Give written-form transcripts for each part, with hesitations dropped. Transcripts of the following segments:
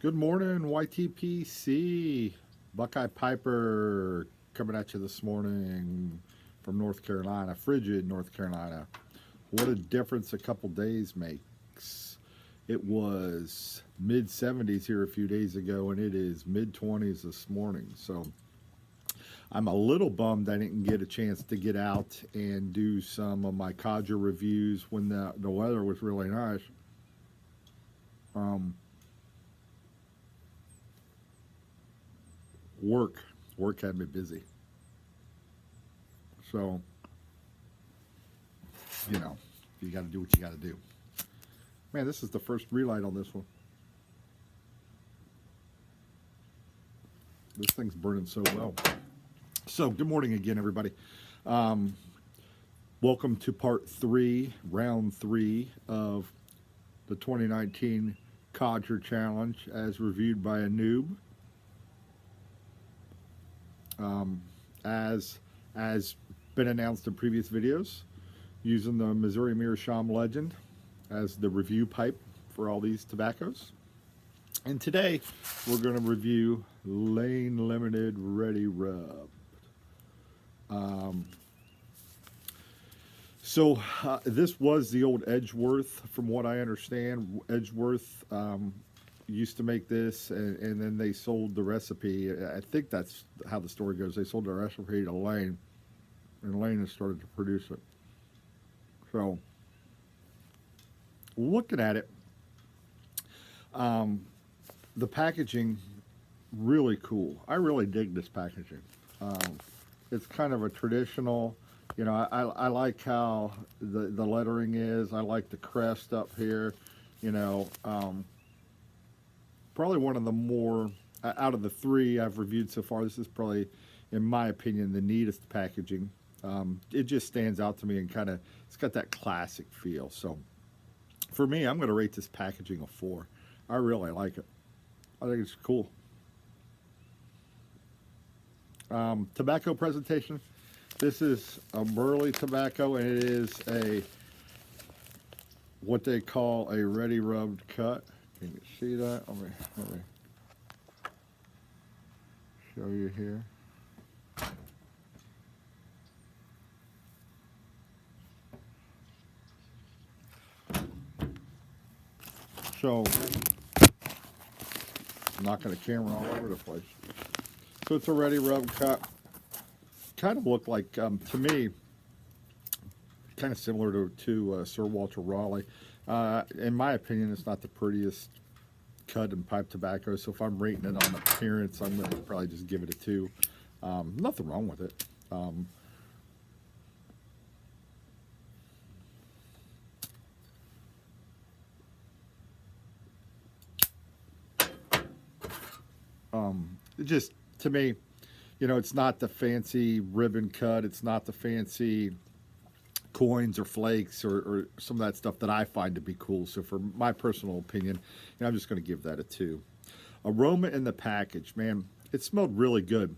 Good morning, YTPC. Buckeye Piper coming at you this morning from North Carolina, frigid North Carolina. What a difference a couple days makes. It was mid 70s here a few days ago, and it is mid 20s this morning. So I'm a little bummed I didn't get a chance to get out and do some of my Codger reviews when the weather was really nice. Um, work had me busy. So, you got to do what you got to do. Man, this is the first relight on this one. This thing's burning so well. So, good morning again, everybody. Welcome to part 3, round 3 of the 2019 Codger Challenge as reviewed by a noob. As been announced in previous videos, using the Missouri Meerschaum Legend as the review pipe for all these tobaccos. And today we're going to review Lane Limited Ready Rub. This was the old Edgeworth, from what I understand. Edgeworth used to make this, and then they sold the recipe. I think that's how the story goes. They sold the recipe to Lane, and Lane has started to produce it. So, looking at it, the packaging, really cool. I really dig this packaging. It's kind of a traditional, I like how the lettering is. I like the crest up here, probably one of the more, out of the 3 I've reviewed so far, this is probably, in my opinion, the neatest packaging. It just stands out to me and kind of, it's got that classic feel. So for me, I'm going to rate this packaging a 4. I really like it. I think it's cool. Tobacco presentation. This is a Burley tobacco, and it is what they call a ready rubbed cut. Can you see that? Let me show you here. So, I'm knocking the camera all over the place. So it's a ready rub cut. Kind of looked like, to me, kind of similar to Sir Walter Raleigh. In my opinion, it's not the prettiest cut in pipe tobacco, so if I'm rating it on appearance, I'm going to probably just give it a 2. Nothing wrong with it. It just, to me, it's not the fancy ribbon cut. It's not the fancy coins or flakes or some of that stuff that I find to be cool. So for my personal opinion, I'm just going to give that a 2. Aroma in the package, man, it smelled really good.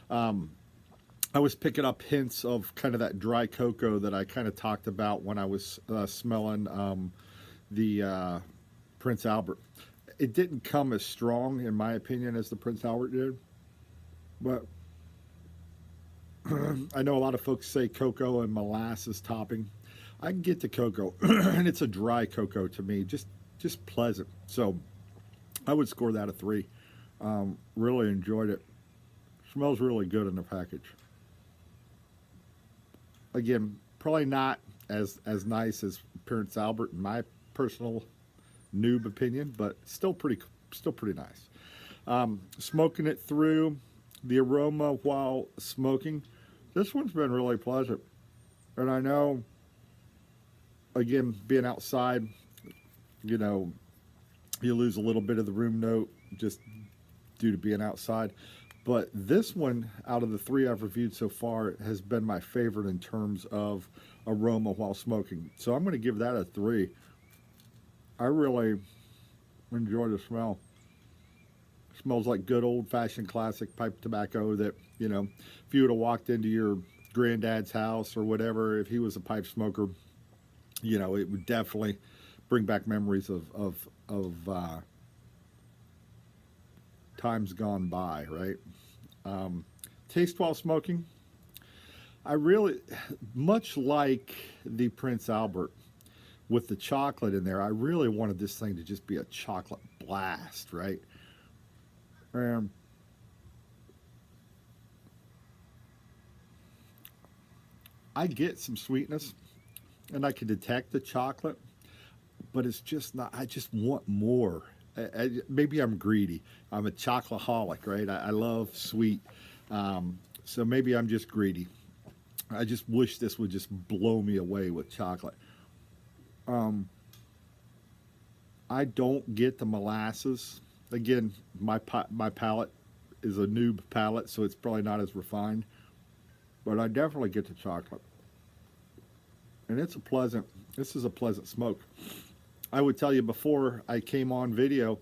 I was picking up hints of kind of that dry cocoa that I kind of talked about when I was smelling the Prince Albert. It didn't come as strong, in my opinion, as the Prince Albert did, but I know a lot of folks say cocoa and molasses topping. I can get the cocoa, and it's a dry cocoa to me, just pleasant. So I would score that a 3. Really enjoyed it. Smells really good in the package. Again, probably not as nice as Prince Albert in my personal noob opinion, but still pretty nice. Smoking it through, the aroma while smoking, this one's been really pleasant. And I know, again, being outside, you lose a little bit of the room note just due to being outside. But this one, out of the 3 I've reviewed so far, has been my favorite in terms of aroma while smoking. So I'm going to give that a 3. I really enjoy the smell. Smells like good old-fashioned classic pipe tobacco that, if you would have walked into your granddad's house or whatever, if he was a pipe smoker, it would definitely bring back memories of times gone by, right? Taste while smoking. I really, much like the Prince Albert with the chocolate in there, I really wanted this thing to just be a chocolate blast, right? And I get some sweetness and I can detect the chocolate, but it's just not, I just want more. Maybe I'm greedy. I'm a chocoholic, right? I love sweet. So maybe I'm just greedy. I just wish this would just blow me away with chocolate. Um, I don't get the molasses. Again, my palate is a noob palate, so it's probably not as refined. But I definitely get the chocolate, and it's a pleasant. This is a pleasant smoke. I would tell you before I came on video,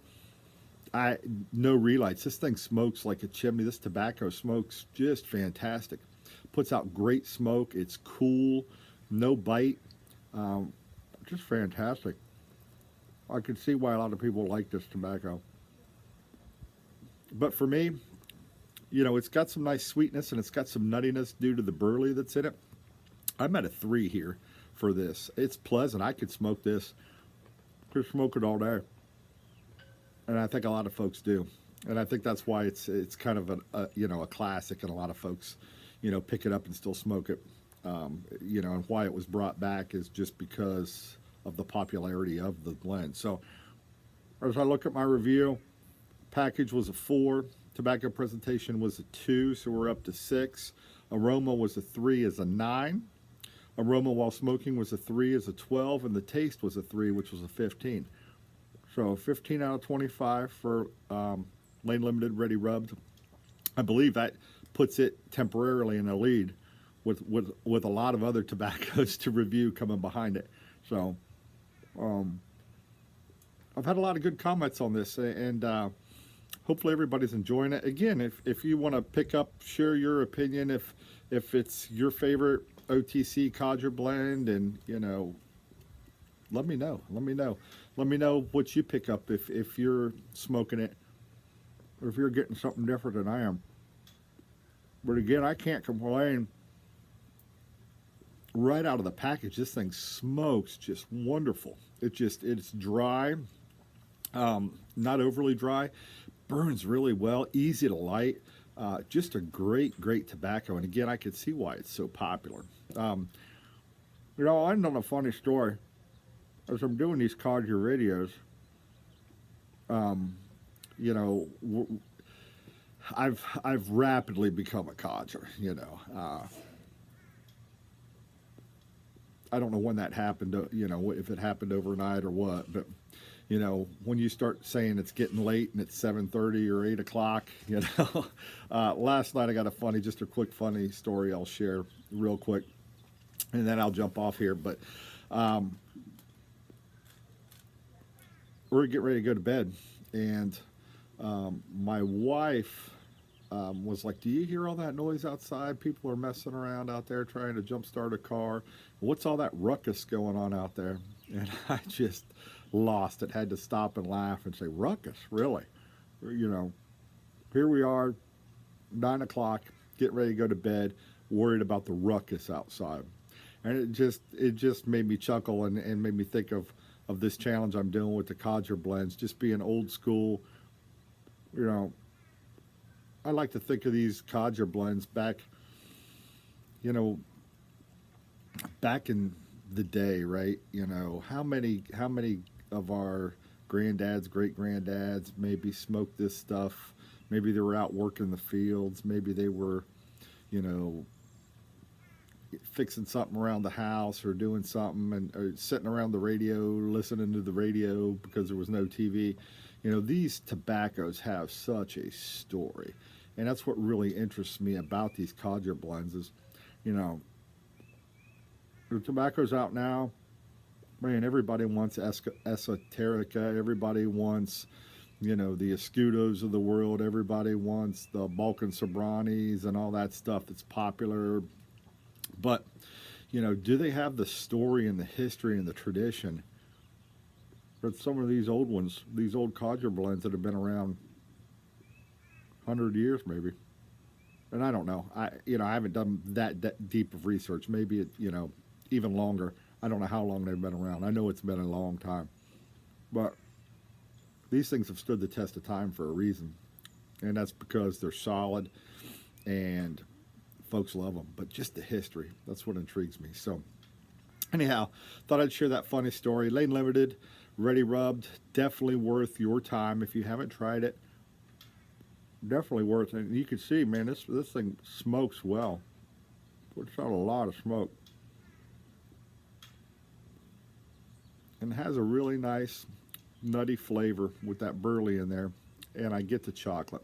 I no relights. This thing smokes like a chimney. This tobacco smokes just fantastic. Puts out great smoke. It's cool, no bite. Um, just fantastic. I can see why a lot of people like this tobacco. But for me, it's got some nice sweetness and it's got some nuttiness due to the burley that's in it. I'm at a 3 here for this. It's pleasant. I could smoke this. Could smoke it all day. And I think a lot of folks do. And I think that's why it's kind of a classic, and a lot of folks, pick it up and still smoke it. And why it was brought back is just because of the popularity of the blend. So as I look at my review, package was a 4, tobacco presentation was a 2, so we're up to 6. Aroma was a 3 as a 9. Aroma while smoking was a 3 as a 12, and the taste was a 3, which was a 15. So 15 out of 25 for Lane Limited Ready Rubbed. I believe that puts it temporarily in the lead with a lot of other tobaccos to review coming behind it. So I've had a lot of good comments on this, and hopefully everybody's enjoying it. Again, if you want to pick up, share your opinion, if it's your favorite OTC Codger blend, and let me know. Let me know what you pick up if you're smoking it, or if you're getting something different than I am. But again, I can't complain. Right out of the package, this thing smokes just wonderful. It's dry, not overly dry, burns really well, easy to light. Just a great tobacco. And again, I can see why it's so popular. I'll end on a funny story. As I'm doing these Codger videos, I've rapidly become a Codger. I don't know when that happened. If it happened overnight or what, but when you start saying it's getting late and it's 7:30 or 8 o'clock, last night I got just a quick funny story I'll share real quick, and then I'll jump off here. But we're getting ready to go to bed, and my wife was like, "Do you hear all that noise outside? People are messing around out there trying to jumpstart a car. What's all that ruckus going on out there?" And I just lost it. Had to stop and laugh and say, "Ruckus, really?" Here we are, 9 o'clock, getting ready to go to bed, worried about the ruckus outside. And it just made me chuckle, and made me think of this challenge I'm doing with the Codger blends, just being old school. I like to think of these Codger blends back in the day, right? How many of our granddads, great granddads maybe smoked this stuff. Maybe they were out working the fields. Maybe they were, fixing something around the house, or doing something, or sitting around the radio, listening to the radio because there was no TV. These tobaccos have such a story. And that's what really interests me about these Codger blends is, the tobacco's out now. Man, everybody wants esoterica. Everybody wants, the Escudos of the world. Everybody wants the Balkan Sobranis and all that stuff that's popular. But, do they have the story and the history and the tradition that some of these old ones, these old Codger blends that have been around 100 years maybe. And I don't know. I haven't done that deep of research. Maybe it, even longer. I don't know how long they've been around. I know it's been a long time. But these things have stood the test of time for a reason. And that's because they're solid and folks love them. But just the history, that's what intrigues me. So anyhow, thought I'd share that funny story. Lane Limited, ready rubbed, definitely worth your time if you haven't tried it. Definitely worth it. And you can see, man, this thing smokes well. Puts out a lot of smoke. And has a really nice nutty flavor with that burley in there. And I get the chocolate.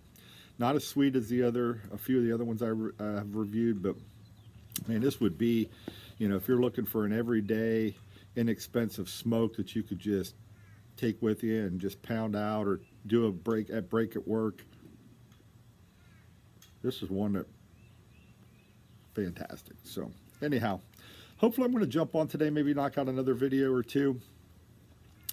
Not as sweet as a few of the other ones I have reviewed, but man, this would be, if you're looking for an everyday, inexpensive smoke that you could just take with you and just pound out or do a break at work. This is one that fantastic. So anyhow, hopefully I'm going to jump on today, maybe knock out another video or two.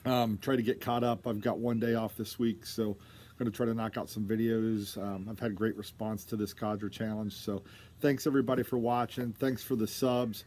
Try to get caught up. I've got one day off this week, so I'm going to try to knock out some videos. I've had great response to this Codger challenge, so thanks everybody for watching. Thanks for the subs.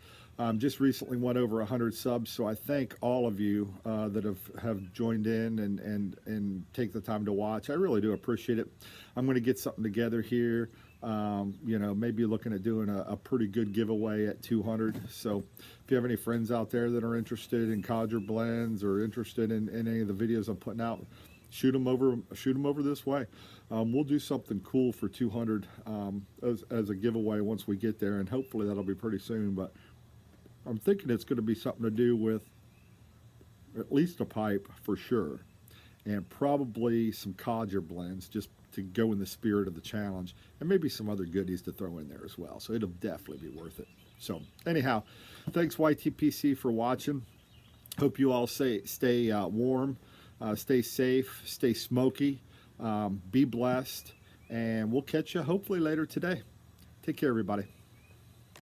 Just recently went over 100 subs, so I thank all of you that have joined in and take the time to watch. I really do appreciate it. I'm going to get something together here. Maybe looking at doing a pretty good giveaway at 200. So if you have any friends out there that are interested in Codger blends or interested in any of the videos I'm putting out, shoot them over this way. We'll do something cool for 200 as a giveaway once we get there, and hopefully that'll be pretty soon. But I'm thinking it's going to be something to do with at least a pipe for sure, and probably some Codger blends just to go in the spirit of the challenge, and maybe some other goodies to throw in there as well. So it'll definitely be worth it. So anyhow, thanks YTPC for watching. Hope you all stay warm, stay safe, stay smoky, be blessed, and we'll catch you hopefully later today. Take care, everybody.